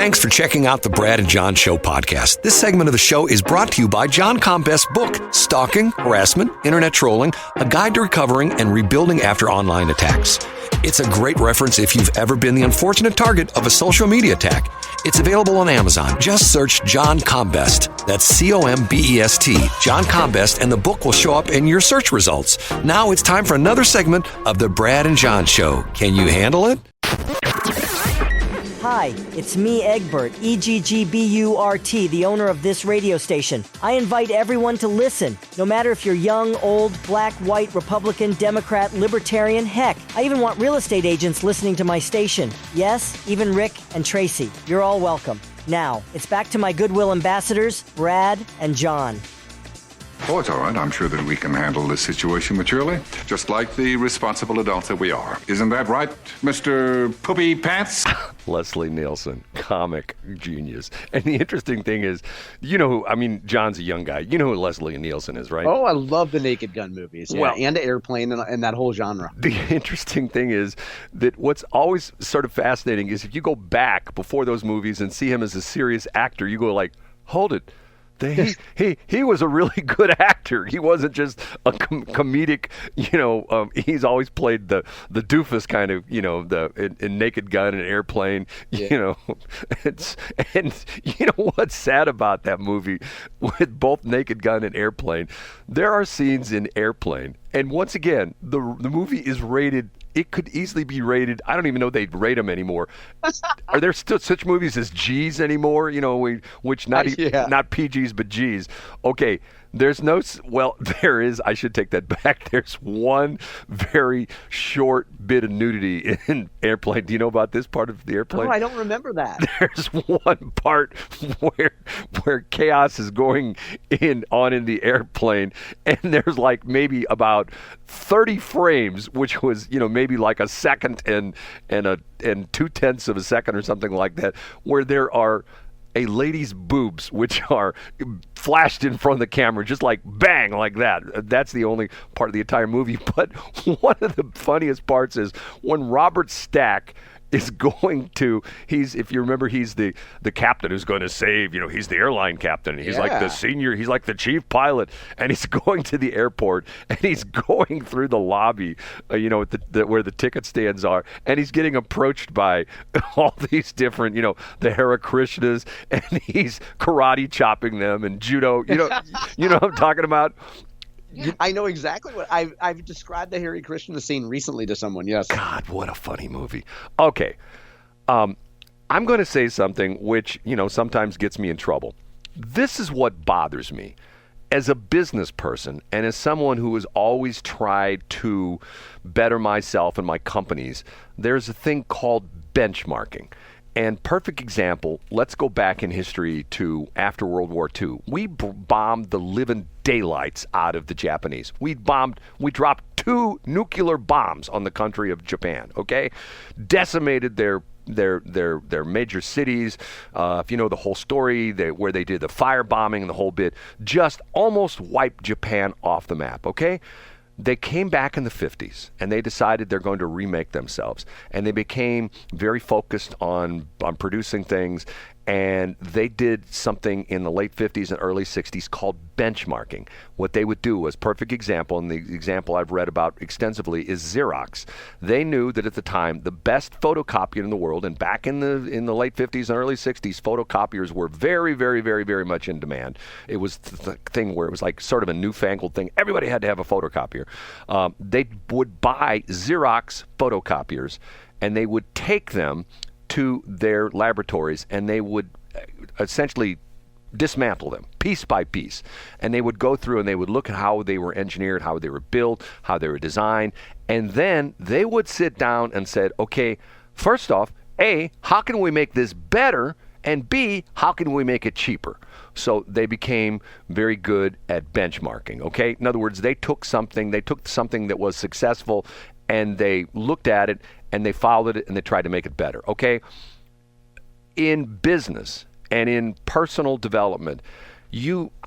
Thanks for checking out the Brad and John Show podcast. This segment of the show is brought to you by John Combest's book, Stalking, Harassment, Internet Trolling, A Guide to Recovering and Rebuilding After Online Attacks. It's a great reference if you've ever been the unfortunate target of a social media attack. It's available on Amazon. Just search John Combest. That's C-O-M-B-E-S-T, John Combest, and the book will show up in your search results. Now it's time for another segment of the Brad and John Show. Can you handle it? Hi, it's me, Egbert, E-G-G-B-U-R-T, the owner of this radio station. I invite everyone to listen, no matter if you're young, old, black, white, Republican, Democrat, Libertarian, heck, I even want real estate agents listening to my station. Yes, even Rick and Tracy. You're all welcome. Now, it's back to my Goodwill ambassadors, Brad and John. Oh, it's all right. I'm sure that we can handle this situation maturely, just like the responsible adults that we are. Isn't that right, Mr. Poopy Pants? Leslie Nielsen, comic genius. And the interesting thing is, you know who, I mean, John's a young guy. You know who Leslie Nielsen is, right? Oh, I love the Naked Gun movies. Yeah, well, and Airplane and that whole genre. The interesting thing is that what's always sort of fascinating is if you go back before those movies and see him as a serious actor, you go like, hold it. He was a really good actor. He wasn't just a comedic, he's always played the doofus kind of, in Naked Gun and Airplane, and you know what's sad about that movie with both Naked Gun and Airplane? There are scenes in Airplane, and once again, the movie is rated. It could easily be rated. I don't even know they'd rate them anymore. Are there still such movies as G's anymore? Which not PGs but G's. Okay, there is. I should take that back. There's one very short bit of nudity in Airplane. Do you know about this part of the Airplane? Oh, I don't remember that. There's one part where chaos is going on in the airplane, and there's like maybe about 30 frames, which was maybe like a second and 2/10 of a second or something like that, where there are a lady's boobs, which are flashed in front of the camera, just like bang, like that. That's the only part of the entire movie. But one of the funniest parts is when Robert Stack is going to, if you remember, he's the captain who's going to save, he's the airline captain. He's like the senior, he's like the chief pilot, and he's going to the airport, and he's going through the lobby, where the ticket stands are, and he's getting approached by all these different, the Hare Krishnas, and he's karate chopping them and judo, you know what I'm talking about? I know exactly what I've described the Hare Krishna scene recently to someone. Yes. God, what a funny movie. Okay, I'm going to say something which sometimes gets me in trouble. This is what bothers me as a business person and as someone who has always tried to better myself and my companies. There's a thing called benchmarking. And perfect example, let's go back in history to after World War II. We bombed the living daylights out of the Japanese. We dropped 2 nuclear bombs on the country of Japan, okay? Decimated their major cities. If you know the whole story, where they did the firebombing and the whole bit, just almost wiped Japan off the map, okay? They came back in the 50s, and they decided they're going to remake themselves. And they became very focused on producing things, and they did something in the late 50s and early 60s called benchmarking. What they would do was, perfect example, and the example I've read about extensively is Xerox. They knew that at the time, the best photocopier in the world, and back in the late 50s and early 60s, photocopiers were very, very, very, very much in demand. It was the thing where it was like sort of a newfangled thing. Everybody had to have a photocopier. They would buy Xerox photocopiers, and they would take them to their laboratories, and they would essentially dismantle them piece by piece. And they would go through and they would look at how they were engineered, how they were built, how they were designed. And then they would sit down and said, okay, first off, A, how can we make this better? And B, how can we make it cheaper? So they became very good at benchmarking, okay? In other words, they took something that was successful, and they looked at it, and they followed it, and they tried to make it better, okay? In business and in personal development,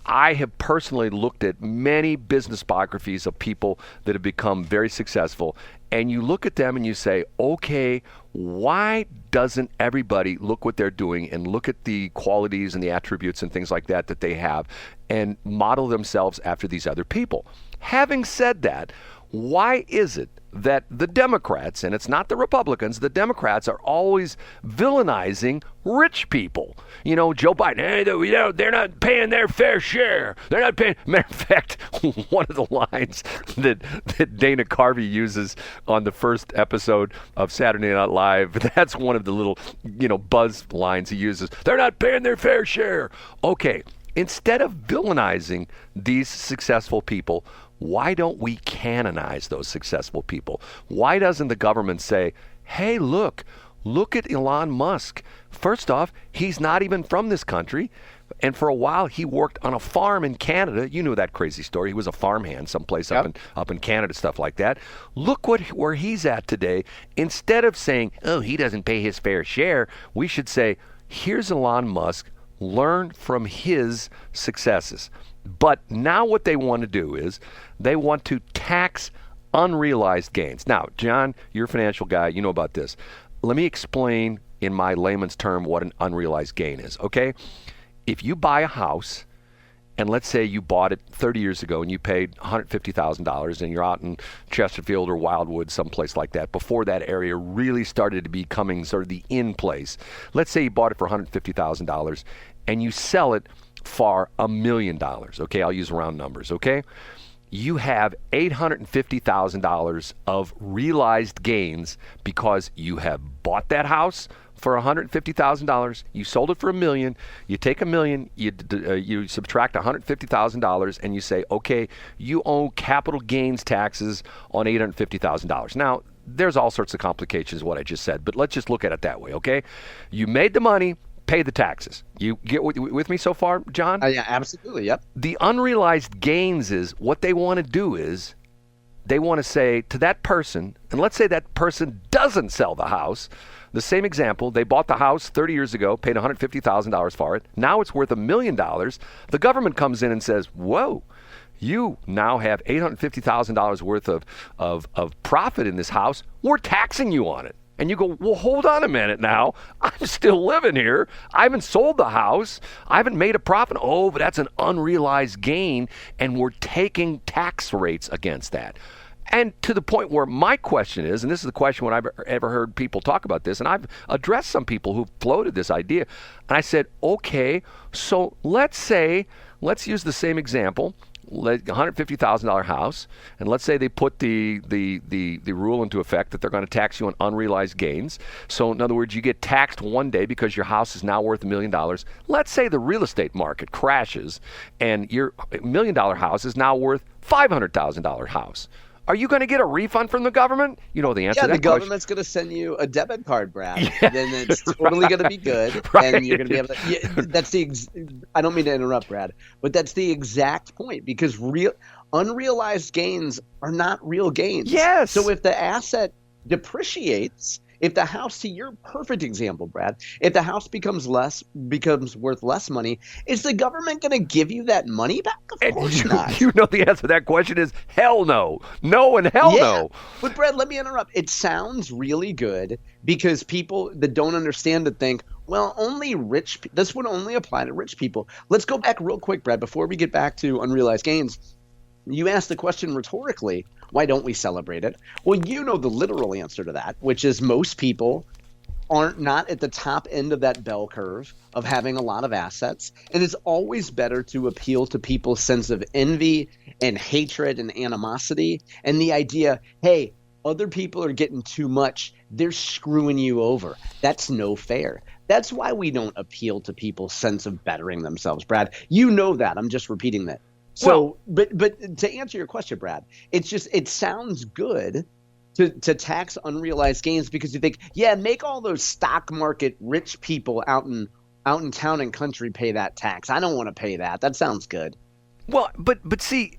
I have personally looked at many business biographies of people that have become very successful, and you look at them and you say, okay, why doesn't everybody look what they're doing and look at the qualities and the attributes and things like that they have and model themselves after these other people? Having said that, why is it that the Democrats, and it's not the Republicans, the Democrats are always villainizing rich people? You know, Joe Biden, hey, they're not paying their fair share. They're not paying. Matter of fact, one of the lines that Dana Carvey uses on the first episode of Saturday Night Live, that's one of the little, buzz lines he uses. They're not paying their fair share. Okay, instead of villainizing these successful people, why don't we canonize those successful people? Why doesn't the government say, hey, look at Elon Musk. First off, he's not even from this country. And for a while, he worked on a farm in Canada. You know that crazy story. He was a farmhand someplace up in Canada, stuff like that. Look where he's at today. Instead of saying, oh, he doesn't pay his fair share, we should say, here's Elon Musk. Learn from his successes. But now what they want to do is they want to tax unrealized gains. Now, John, you're a financial guy. You know about this. Let me explain in my layman's term what an unrealized gain is, okay? If you buy a house, and let's say you bought it 30 years ago and you paid $150,000 and you're out in Chesterfield or Wildwood, someplace like that, before that area really started to becoming sort of the in place. Let's say you bought it for $150,000 and you sell it for $1 million. Okay, I'll use round numbers, okay? You have $850,000 of realized gains because you have bought that house for $150,000. You sold it for $1 million. You take $1 million, you subtract $150,000, and you say, okay, you owe capital gains taxes on $850,000. Now, there's all sorts of complications, what I just said, but let's just look at it that way, okay? You made the money, pay the taxes. You get with me so far, John? Yeah, absolutely, yep. The unrealized gains is what they want to do is they want to say to that person, and let's say that person doesn't sell the house. The same example, they bought the house 30 years ago, paid $150,000 for it. Now it's worth $1 million. The government comes in and says, whoa, you now have $850,000 worth of profit in this house. We're taxing you on it. And you go, well, hold on a minute now. I'm still living here. I haven't sold the house. I haven't made a profit. Oh, but that's an unrealized gain, and we're taking tax rates against that. And to the point where my question is, and this is the question when I've ever heard people talk about this, and I've addressed some people who floated this idea, and I said, okay, so let's use the same example. $150,000 house, and let's say they put the rule into effect that they're going to tax you on unrealized gains. So in other words, you get taxed one day because your house is now worth $1 million. Let's say the real estate market crashes and your $1 million house is now worth $500,000 house. Are you going to get a refund from the government? You know the answer to that question. Yeah, the government's going to send you a debit card, Brad. Yeah, then it's totally going to be good, right. And you're going to be able to. Yeah, that's I don't mean to interrupt, Brad, but that's the exact point, because unrealized gains are not real gains. Yes. So if the asset depreciates, if the house, see, your perfect example, Brad, if the house becomes worth less money, is the government going to give you that money back? Of course not. You know the answer to that question is hell no. No and hell no. But Brad, let me interrupt. It sounds really good because people that don't understand it think, well, this would only apply to rich people. Let's go back real quick, Brad, before we get back to unrealized gains. You asked the question rhetorically, why don't we celebrate it? Well, you know the literal answer to that, which is most people aren't not at the top end of that bell curve of having a lot of assets. And it's always better to appeal to people's sense of envy and hatred and animosity and the idea, hey, other people are getting too much. They're screwing you over. That's no fair. That's why we don't appeal to people's sense of bettering themselves, Brad. You know that. I'm just repeating that. So, but to answer your question, Brad, it sounds good to tax unrealized gains because you think, yeah, make all those stock market rich people out in town and country pay that tax. I don't want to pay that. That sounds good. Well, but see,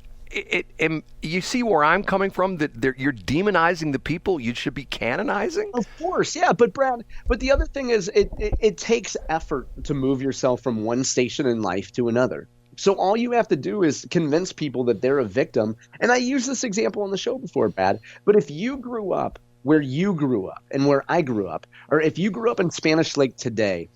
you see where I'm coming from, that you're demonizing the people you should be canonizing? Of course, yeah. But Brad, the other thing is it takes effort to move yourself from one station in life to another. So all you have to do is convince people that they're a victim. And I used this example on the show before, Brad, but if you grew up where you grew up and where I grew up, or if you grew up in Spanish Lake today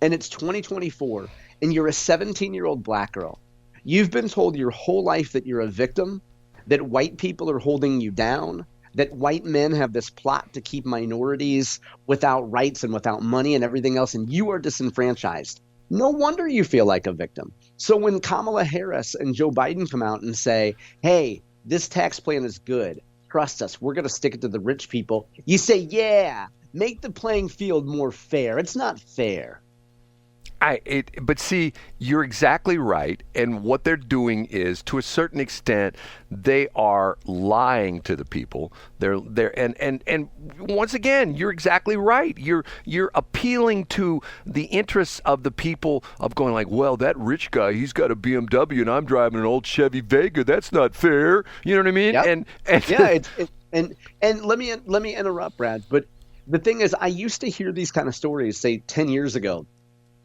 and it's 2024 and you're a 17-year-old black girl, you've been told your whole life that you're a victim, that white people are holding you down, that white men have this plot to keep minorities without rights and without money and everything else, and you are disenfranchised. No wonder you feel like a victim. So when Kamala Harris and Joe Biden come out and say, hey, this tax plan is good, trust us, we're going to stick it to the rich people, you say, yeah, make the playing field more fair. It's not fair. But see, you're exactly right. And what they're doing is, to a certain extent, they are lying to the people. And once again, you're exactly right. You're appealing to the interests of the people of going like, well, that rich guy, he's got a BMW and I'm driving an old Chevy Vega. That's not fair. You know what I mean? Yep. And let me interrupt, Brad. But the thing is, I used to hear these kind of stories, say 10 years ago.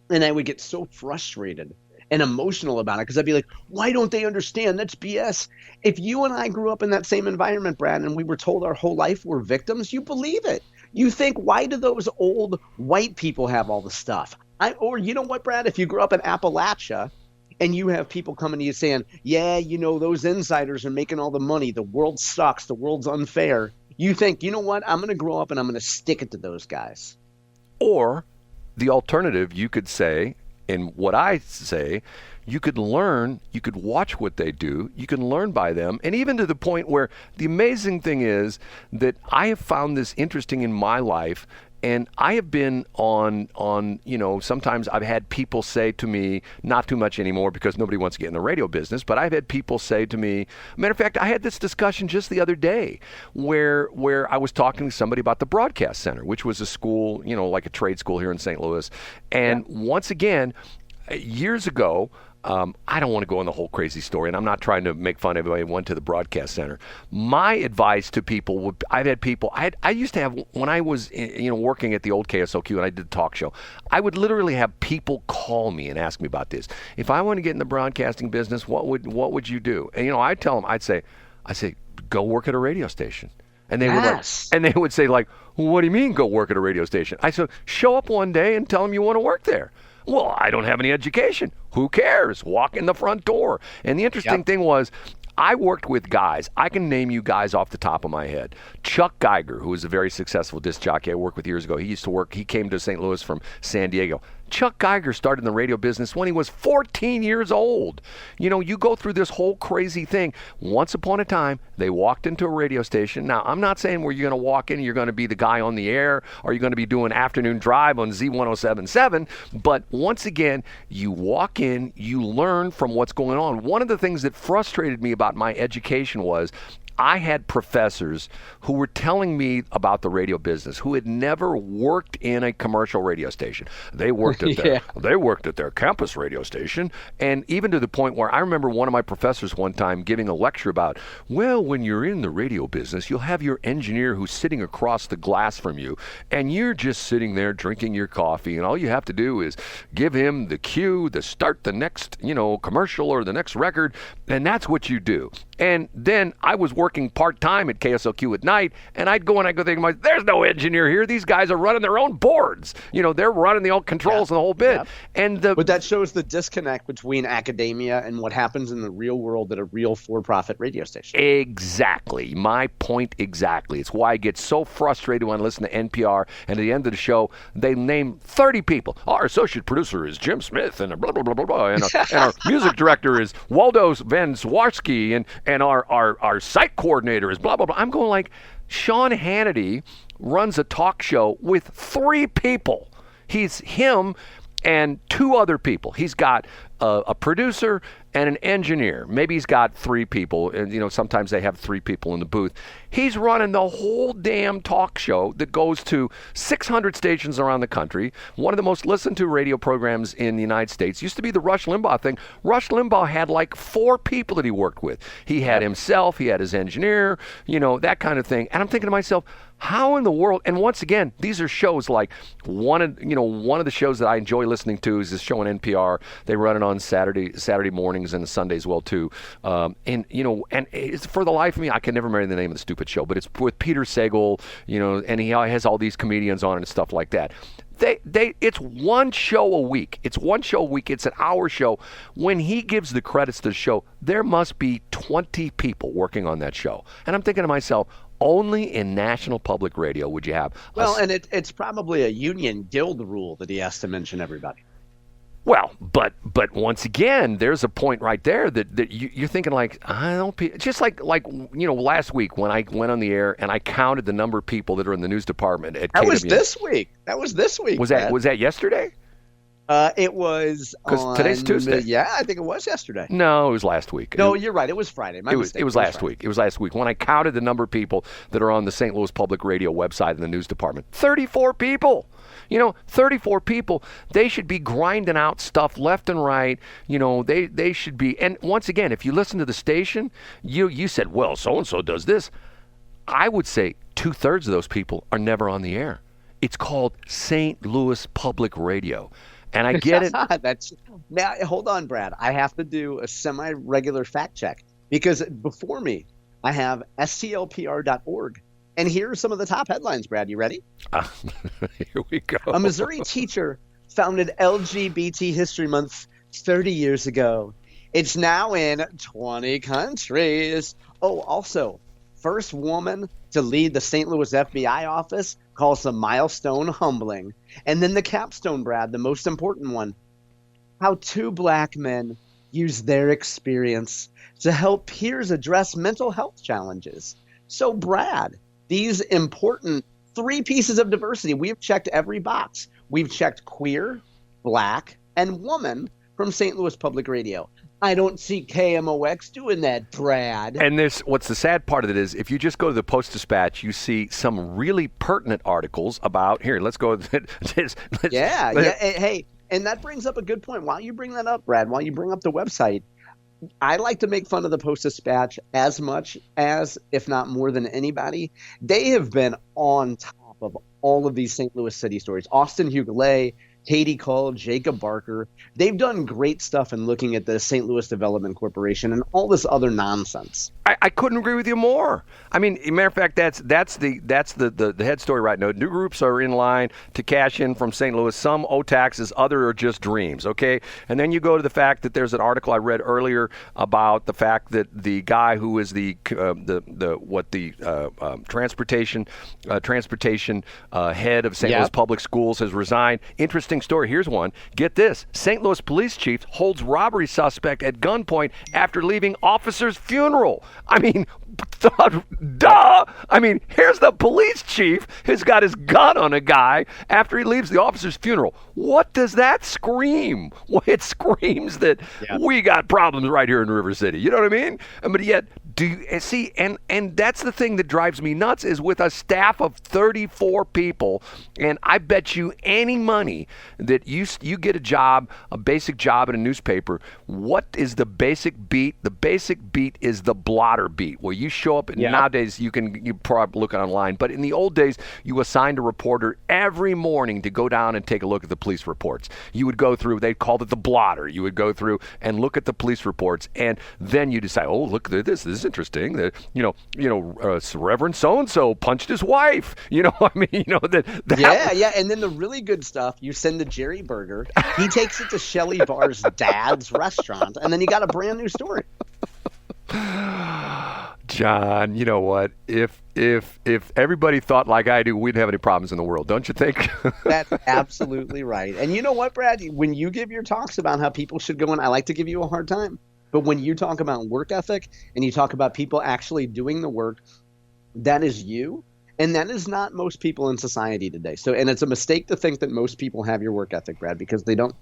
And I would get so frustrated and emotional about it because I'd be like, why don't they understand? That's BS. If you and I grew up in that same environment, Brad, and we were told our whole life we're victims, you believe it. You think, why do those old white people have all the stuff? Or you know what, Brad, if you grew up in Appalachia and you have people coming to you saying, yeah, you know, those insiders are making all the money. The world sucks. The world's unfair. You think, you know what? I'm going to grow up and I'm going to stick it to those guys. Or the alternative, you could say, and what I say, you could learn, you could watch what they do, you can learn by them, and even to the point where the amazing thing is that I have found this interesting in my life. And I have been on, you know, sometimes I've had people say to me, not too much anymore because nobody wants to get in the radio business, but I've had people say to me, matter of fact, I had this discussion just the other day where I was talking to somebody about the Broadcast Center, which was a school, you know, like a trade school here in St. Louis. And once again, years ago, I don't want to go on the whole crazy story, and I'm not trying to make fun of everybody who went to the Broadcast Center. My advice to people would, I've had people, I used to have, when I was, you know, working at the old KSOQ and I did the talk show, I would literally have people call me and ask me about this. If I want to get in the broadcasting business, what would you do? And, you know, I'd tell them, I'd say, go work at a radio station. And they would say, like, well, what do you mean go work at a radio station? I said, show up one day and tell them you want to work there. Well, I don't have any education. Who cares? Walk in the front door. And the interesting thing was, I worked with guys. I can name you guys off the top of my head. Chuck Geiger, who was a very successful disc jockey I worked with years ago. He came to St. Louis from San Diego. Chuck Geiger started in the radio business when he was 14 years old. You know, you go through this whole crazy thing. Once upon a time, they walked into a radio station. Now, I'm not saying where you're going to walk in and you're going to be the guy on the air or you're going to be doing afternoon drive on Z1077. But once again, you walk in, you learn from what's going on. One of the things that frustrated me about my education was I had professors who were telling me about the radio business who had never worked in a commercial radio station. They worked at their campus radio station, and even to the point where I remember one of my professors one time giving a lecture about, well, when you're in the radio business, you'll have your engineer who's sitting across the glass from you, and you're just sitting there drinking your coffee, and all you have to do is give him the cue to start the next, you know, commercial or the next record, and that's what you do. And then I was working part-time at KSOQ at night, and I'd go think to myself, there's no engineer here. These guys are running their own boards. You know, they're running the own controls and the whole bit. Yeah. But that shows the disconnect between academia and what happens in the real world at a real for-profit radio station. Exactly. My point exactly. It's why I get so frustrated when I listen to NPR, and at the end of the show, they name 30 people. Our associate producer is Jim Smith, and blah, blah, blah, blah, blah. And our music director is Waldo Van Zwarski, and our site coordinator is blah, blah, blah. I'm going like, Sean Hannity runs a talk show with 3 people. He's him and 2 other people. He's got a producer and an engineer. Maybe he's got 3 people, and you know, sometimes they have 3 people in the booth. He's running the whole damn talk show that goes to 600 stations around the country. One of the most listened to radio programs in the United States. Used to be the Rush Limbaugh thing. Rush Limbaugh had like 4 people that he worked with. He had himself, he had his engineer, you know, that kind of thing. And I'm thinking to myself, how in the world? And once again, these are shows like one of the shows that I enjoy listening to is this show on NPR. They run it on Saturday mornings and Sunday as well too. And it's, for the life of me, I can never remember the name of the stupid show, but it's with Peter Sagal, and he has all these comedians on and stuff like that. It's one show a week. It's an hour show. When he gives the credits to the show, there must be 20 people working on that show. And I'm thinking to myself, only in national public radio would you have. And it's probably a union guild rule that he has to mention everybody. Well, but once again, there's a point right there that you're thinking like, I don't, just like last week when I went on the air and I counted the number of people that are in the news department at KWN. That was this week. Was that yesterday? It was because today's Tuesday. Yeah, I think it was yesterday. No, it was last week. No, you're right. It was Friday. My mistake. It was last week. It was last week when I counted the number of people that are on the St. Louis Public Radio website in the news department. 34 people. 34 people. They should be grinding out stuff left and right. They should be. And once again, if you listen to the station, you said, well, so and so does this. I would say 2/3 of those people are never on the air. It's called St. Louis Public Radio. And I get it. Now, hold on, Brad. I have to do a semi-regular fact check because before me, I have stlpr.org. And here are some of the top headlines, Brad. You ready? Here we go. A Missouri teacher founded LGBT History Month 30 years ago. It's now in 20 countries. Oh, also, first woman to lead the St. Louis FBI office calls the milestone humbling. And then the capstone, Brad, the most important one. How 2 black men use their experience to help peers address mental health challenges. So, Brad, these important 3 pieces of diversity, we've checked every box. We've checked queer, black, and woman from St. Louis Public Radio. I don't see KMOX doing that, Brad. And what's the sad part of it is, if you just go to the Post-Dispatch, you see some really pertinent articles about, here, let's go. Hey, and that brings up a good point. While you bring that up, Brad, while you bring up the website, I like to make fun of the Post-Dispatch as much as, if not more than anybody. They have been on top of all of these St. Louis city stories. Austin Hughley, Katie Cole, Jacob Barker. They've done great stuff in looking at the St. Louis Development Corporation and all this other nonsense. I couldn't agree with you more. I mean, as a matter of fact, that's the head story right now. New groups are in line to cash in from St. Louis. Some owe taxes, other are just dreams. Okay, and then you go to the fact that there's an article I read earlier about the fact that the guy who is the transportation head of St. Louis Public Schools has resigned. Interesting story. Here's one. Get this: St. Louis police chief holds robbery suspect at gunpoint after leaving officer's funeral. I mean, duh. I mean, here's the police chief who's got his gun on a guy after he leaves the officer's funeral. What does that scream? Well, it screams that we got problems right here in River City. You know what I mean? But yet, do you see? And that's the thing that drives me nuts is with a staff of 34 people, and I bet you any money that you get a basic job in a newspaper. What is the basic beat? The basic beat is the blotter beat, where you show up. Nowadays, you probably look online, but in the old days, you assigned a reporter every morning to go down and take a look at the police reports. You would go through. They called it the blotter. You would go through and look at the police reports, and then you decide, oh, look at this. This is interesting. That Reverend so and so punched his wife. And then the really good stuff you send to Jerry Berger. He takes it to Shelley Barr's dad's restaurant, and then you got a brand new story. John, you know what? If everybody thought like I do, we'd have any problems in the world, don't you think? That's absolutely right. And you know what, Brad? When you give your talks about how people should go in, I like to give you a hard time. But when you talk about work ethic and you talk about people actually doing the work, that is you. And that is not most people in society today. And it's a mistake to think that most people have your work ethic, Brad, because they don't.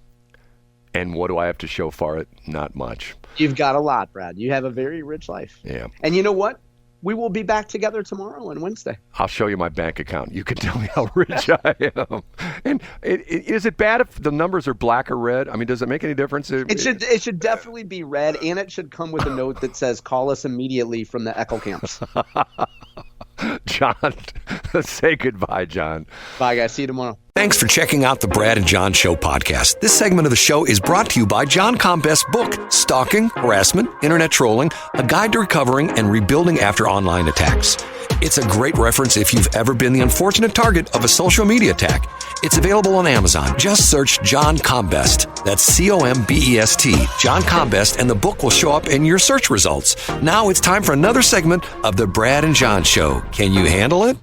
And what do I have to show for it? Not much. You've got a lot, Brad. You have a very rich life. Yeah. And you know what? We will be back together tomorrow and Wednesday. I'll show you my bank account. You can tell me how rich I am. And is it bad if the numbers are black or red? I mean, does it make any difference? It should definitely be red, and it should come with a note that says, call us immediately from the Echo camps. John, say goodbye, John. Bye, guys. See you tomorrow. Thanks for checking out the Brad and John Show podcast. This segment of the show is brought to you by John Combest's book, Stalking, Harassment, Internet Trolling, A Guide to Recovering and Rebuilding After Online Attacks. It's a great reference if you've ever been the unfortunate target of a social media attack. It's available on Amazon. Just search John Combest. That's C-O-M-B-E-S-T, John Combest, and the book will show up in your search results. Now it's time for another segment of the Brad and John Show. Can you handle it?